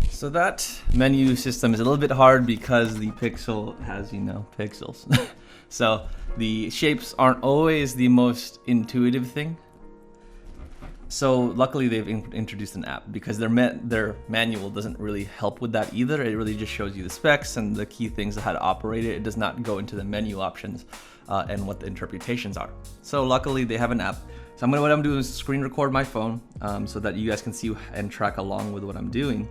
So that menu system is a little bit hard because the Pixel has, pixels. So the shapes aren't always the most intuitive thing. So luckily they've introduced an app because their manual doesn't really help with that either. It really just shows you the specs and the key things of how to operate it. It does not go into the menu options and what the interpretations are. So luckily they have an app. So what I'm doing is screen record my phone so that you guys can see and track along with what I'm doing.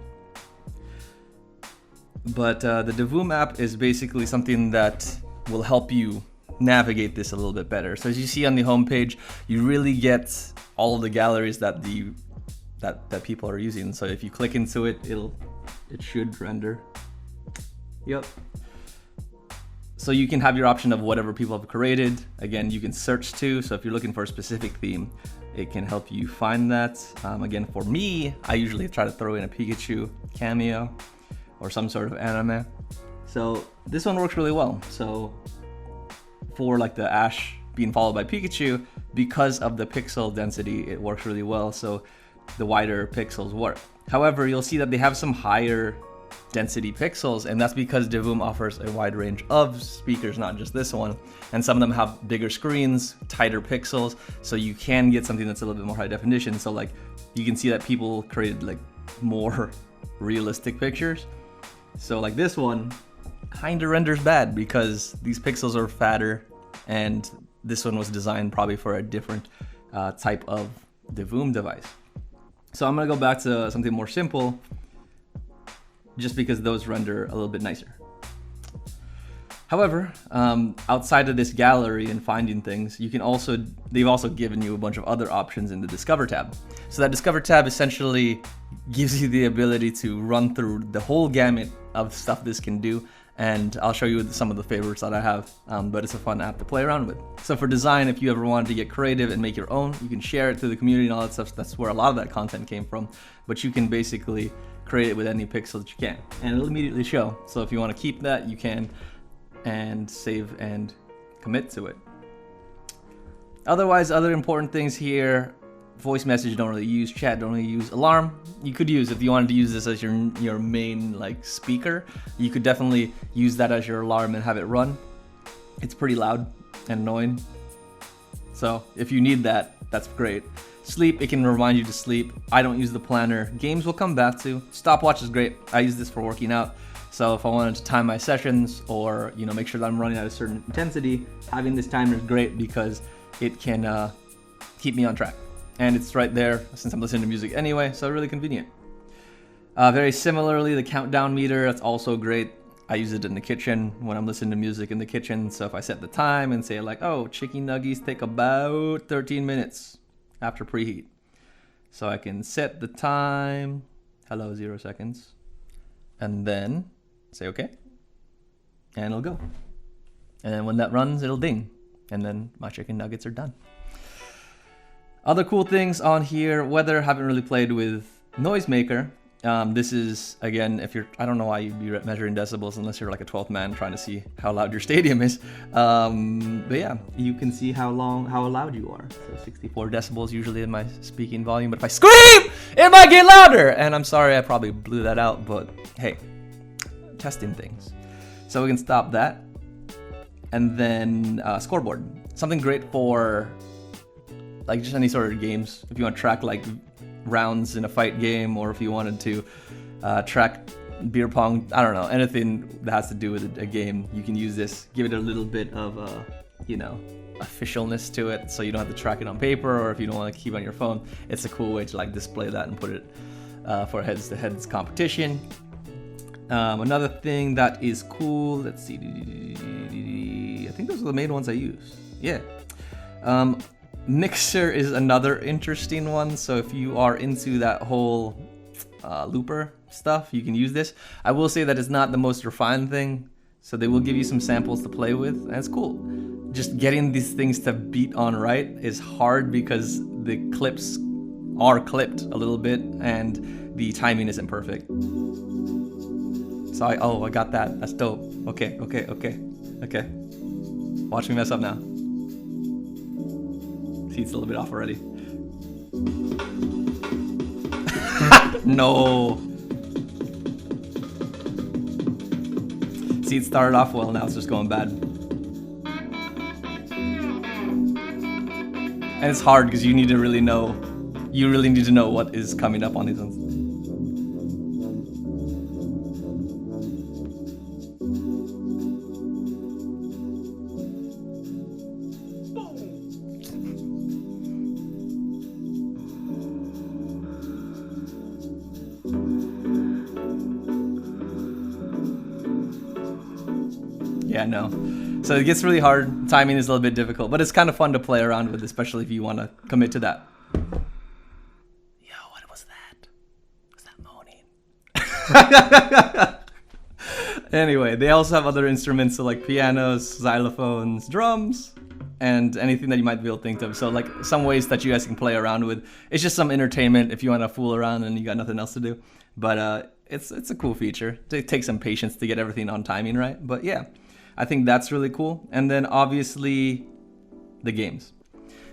But the Devoom app is basically something that will help you navigate this a little bit better. So as you see on the homepage, you really get all of the galleries that that people are using. So if you click into it, it should render. Yep. So you can have your option of whatever people have created. Again, you can search too. So if you're looking for a specific theme, it can help you find that. Again, for me, I usually try to throw in a Pikachu cameo or some sort of anime. So this one works really well. So for like the Ash being followed by Pikachu, because of the pixel density, it works really well. So the wider pixels work. However, you'll see that they have some higher density pixels, and that's because Devoom offers a wide range of speakers, not just this one. And some of them have bigger screens, tighter pixels, so you can get something that's a little bit more high definition. So like you can see that people created like more realistic pictures. So like this one kind of renders bad because these pixels are fatter, and this one was designed probably for a different type of Devoom device. So I'm gonna go back to something more simple just because those render a little bit nicer. However, outside of this gallery and finding things, they've also given you a bunch of other options in the Discover tab. So that Discover tab essentially gives you the ability to run through the whole gamut of stuff this can do, and I'll show you some of the favorites that I have, but it's a fun app to play around with. So for design, if you ever wanted to get creative and make your own, you can share it through the community and all that stuff. That's where a lot of that content came from, but you can basically create it with any pixel that you can, and it'll immediately show. So if you want to keep that, you can, and save and commit to it. Otherwise, other important things here: voice message don't really use, chat don't really use, alarm you could use if you wanted to use this as your main like speaker. You could definitely use that as your alarm and have it run. It's pretty loud and annoying, so if you need that, that's great. Sleep, it can remind you to sleep. I don't use the planner. Games will come back to. Stopwatch is great. I use this for working out. So if I wanted to time my sessions or make sure that I'm running at a certain intensity, having this timer is great because it can keep me on track. And it's right there since I'm listening to music anyway, so really convenient. Very similarly, the countdown meter, that's also great. I use it in the kitchen when I'm listening to music in the kitchen. So if I set the time and say like, oh, chicken nuggets take about 13 minutes after preheat. So I can set the time, 0 seconds, and then say okay, and it'll go. And then when that runs, it'll ding, and then my chicken nuggets are done. Other cool things on here, weather, haven't really played with Noisemaker. This is, again, I don't know why you'd be measuring decibels unless you're like a 12th man trying to see how loud your stadium is. But yeah, you can see how loud you are. So 64 decibels usually in my speaking volume, but if I scream, it might get louder. And I'm sorry, I probably blew that out, but hey, testing things. So we can stop that. And then scoreboard, something great for like just any sort of games. If you want to track like rounds in a fight game, or if you wanted to track beer pong, I don't know, anything that has to do with a game, you can use this. Give it a little bit of officialness to it, so you don't have to track it on paper, or if you don't want to keep it on your phone, it's a cool way to like display that and put it for heads-to-heads competition. Another thing that is cool, let's see, I think those are the main ones I use. Yeah. Mixer is another interesting one, so if you are into that whole looper stuff, you can use this. I will say that it's not the most refined thing, so they will give you some samples to play with, and it's cool. Just getting these things to beat on right is hard because the clips are clipped a little bit and the timing isn't perfect. So I got that. That's dope. Okay. Watch me mess up now. See, it's a little bit off already. No. See, it started off well, now it's just going bad. And it's hard because you need to really know. You really need to know what is coming up on these ones. Yeah, no. So it gets really hard. Timing is a little bit difficult, but it's kind of fun to play around with, especially if you want to commit to that. Yo, what was that? Was that moaning? Anyway, they also have other instruments, so like pianos, xylophones, drums, and anything that you might be able to think of. So like some ways that you guys can play around with. It's just some entertainment if you want to fool around and you got nothing else to do. But it's a cool feature. It takes some patience to get everything on timing right. But yeah, I think that's really cool. And then obviously the games.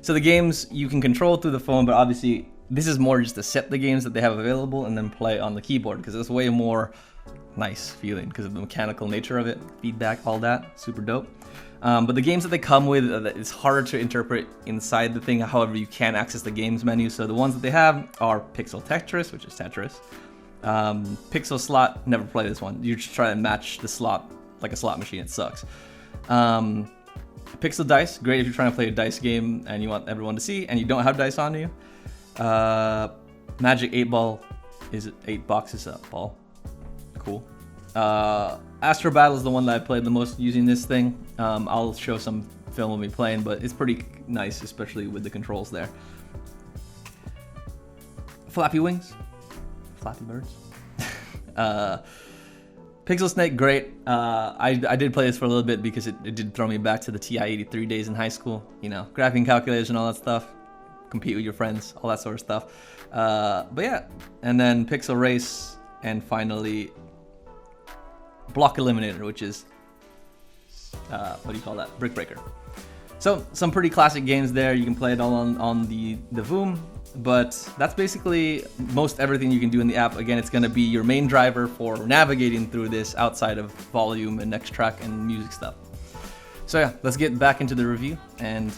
So the games you can control through the phone, but obviously this is more just to set the games that they have available and then play on the keyboard because it's way more nice feeling because of the mechanical nature of it, feedback, all that, super dope. But the games that they come with, it's hard to interpret inside the thing. However, you can access the games menu. So the ones that they have are Pixel Tetris, which is Tetris. Pixel Slot, never play this one. You just try to match the slot like a slot machine, it sucks. Pixel Dice, great if you're trying to play a dice game and you want everyone to see and you don't have dice on you. Magic 8 Ball, is it 8 boxes up ball? Cool. Astro Battle is the one that I played the most using this thing. I'll show some film of me playing, but it's pretty nice, especially with the controls there. Flappy Wings, Flappy Birds. Pixel Snake, great. I did play this for a little bit because it did throw me back to the TI-83 days in high school. You know, graphing calculators and all that stuff. Compete with your friends, all that sort of stuff. But yeah, and then Pixel Race, and finally Block Eliminator, which is, what do you call that? Brick Breaker. So some pretty classic games there. You can play it all on the Voom. But that's basically most everything you can do in the app. Again, it's going to be your main driver for navigating through this outside of volume and next track and music stuff. So yeah, let's get back into the review. And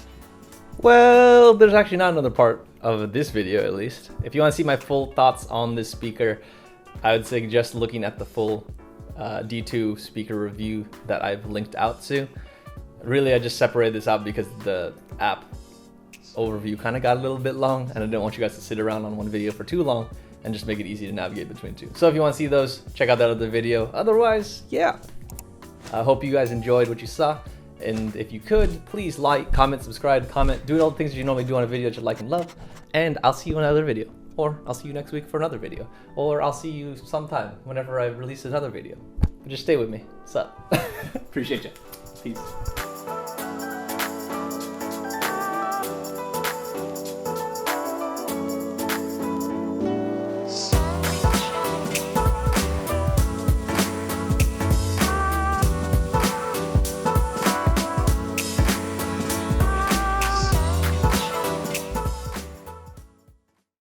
well, there's actually not another part of this video, at least. If you want to see my full thoughts on this speaker, I would suggest looking at the full D2 speaker review that I've linked out to. Really, I just separated this out because the app overview kind of got a little bit long and I didn't want you guys to sit around on one video for too long and just make it easy to navigate between two. So if you want to see those, check out that other video. Otherwise, yeah, I hope you guys enjoyed what you saw, and if you could, please like, comment, subscribe, comment, do all the things that you normally do on a video that you like and love, and I'll see you in another video, or I'll see you next week for another video, or I'll see you sometime whenever I release another video. But just stay with me. What's up? Appreciate you. Peace.